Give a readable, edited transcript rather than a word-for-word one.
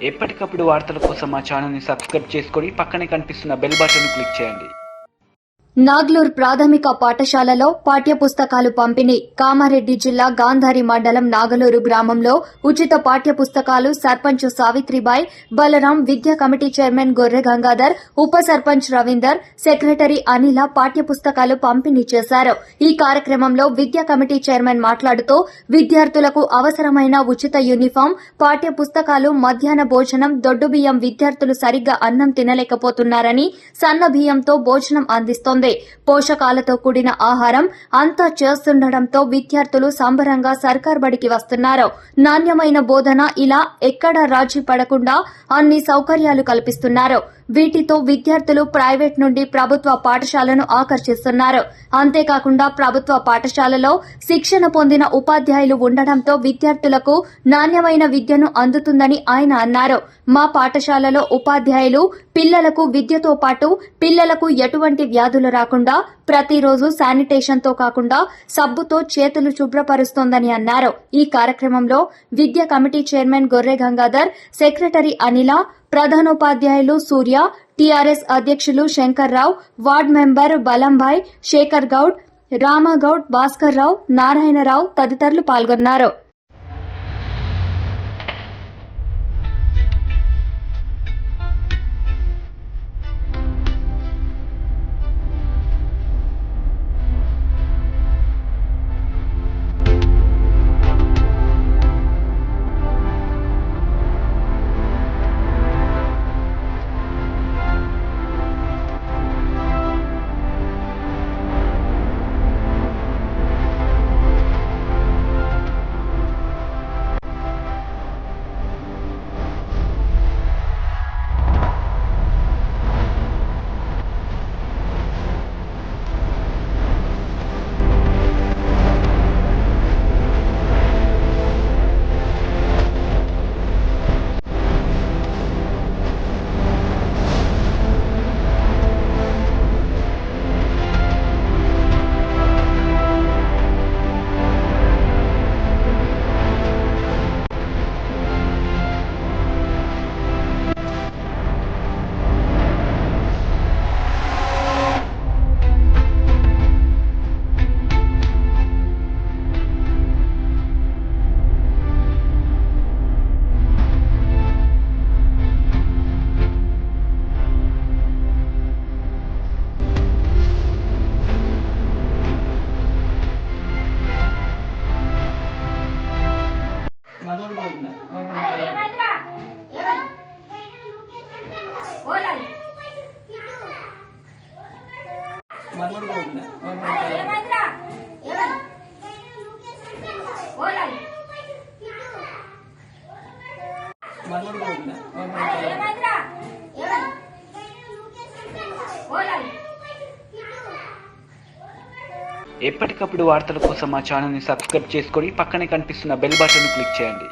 ఎప్పటికప్పుడు వార్తల కోసం మా ఛానల్ని సబ్స్క్రైబ్ చేసుకొని పక్కనే కనిపిస్తున్న బెల్ బటన్ క్లిక్ చేయండి. నాగ్లూర్ ప్రాథమిక పాఠశాలలో పాఠ్యపుస్తకాలు పంపిణీ. కామారెడ్డి జిల్లా గాంధారి మండలం నాగలూరు గ్రామంలో ఉచిత పాఠ్యపుస్తకాలు సర్పంచ్ సావిత్రిబాయి, బలరాం, విద్యా కమిటీ చైర్మన్ గొర్రె గంగాధర్, ఉప సర్పంచ్ రవీందర్, సెక్రటరీ అనిల పాఠ్యపుస్తకాలు పంపిణీ చేశారు. ఈ కార్యక్రమంలో విద్యా కమిటీ చైర్మన్ మాట్లాడుతూ విద్యార్థులకు అవసరమైన ఉచిత యూనిఫామ్, పాఠ్యపుస్తకాలు, మధ్యాహ్న భోజనం, దొడ్డు బియ్యం విద్యార్థులు సరిగ్గా అన్నం తినలేకపోతున్నారని సన్న బియ్యంతో భోజనం అందిస్తోంది. పోషకాలతో కూడిన ఆహారం అంతా చేస్తుండటంతో విద్యార్థులు సంబరంగా సర్కార్ బడికి వస్తున్నారు. నాణ్యమైన బోధన ఇలా ఎక్కడా రాజీ పడకుండా అన్ని సౌకర్యాలు కల్పిస్తున్నారు. వీటితో విద్యార్థులు ప్రైవేట్ నుండి ప్రభుత్వ పాఠశాలను ఆకర్షిస్తున్నారు. అంతేకాకుండా ప్రభుత్వ పాఠశాలలో శిక్షణ పొందిన ఉపాధ్యాయులు ఉండడంతో విద్యార్థులకు నాణ్యమైన విద్యను అందుతుందని ఆయన అన్నారు. మా పాఠశాలలో ఉపాధ్యాయులు పిల్లలకు విద్యతో పాటు పిల్లలకు ఎటువంటి వ్యాధులు రాకుండా ప్రతిరోజు శానిటేషన్తో కాకుండా సబ్బుతో చేతులు శుభ్రపరుస్తోందని అన్నారు. ఈ కార్యక్రమంలో విద్యా కమిటీ చైర్మన్ గొర్రె గంగాధర్, సెక్రటరీ అనిల, ప్రధానోపాధ్యాయులు సూర్య, టీఆర్ఎస్ అధ్యక్షులు శంకర్రావు, వార్డ్ మెంబర్ బలంభాయ్, శేఖర్ గౌడ్, రామగౌడ్, భాస్కర్ రావు, నారాయణరావు తదితరులు పాల్గొన్నారు. ఎప్పటికప్పుడు వార్తల కోసం మా ఛానల్ని సబ్స్క్రైబ్ చేసుకొని పక్కనే కనిపిస్తున్న బెల్ బటన్ క్లిక్ చేయండి.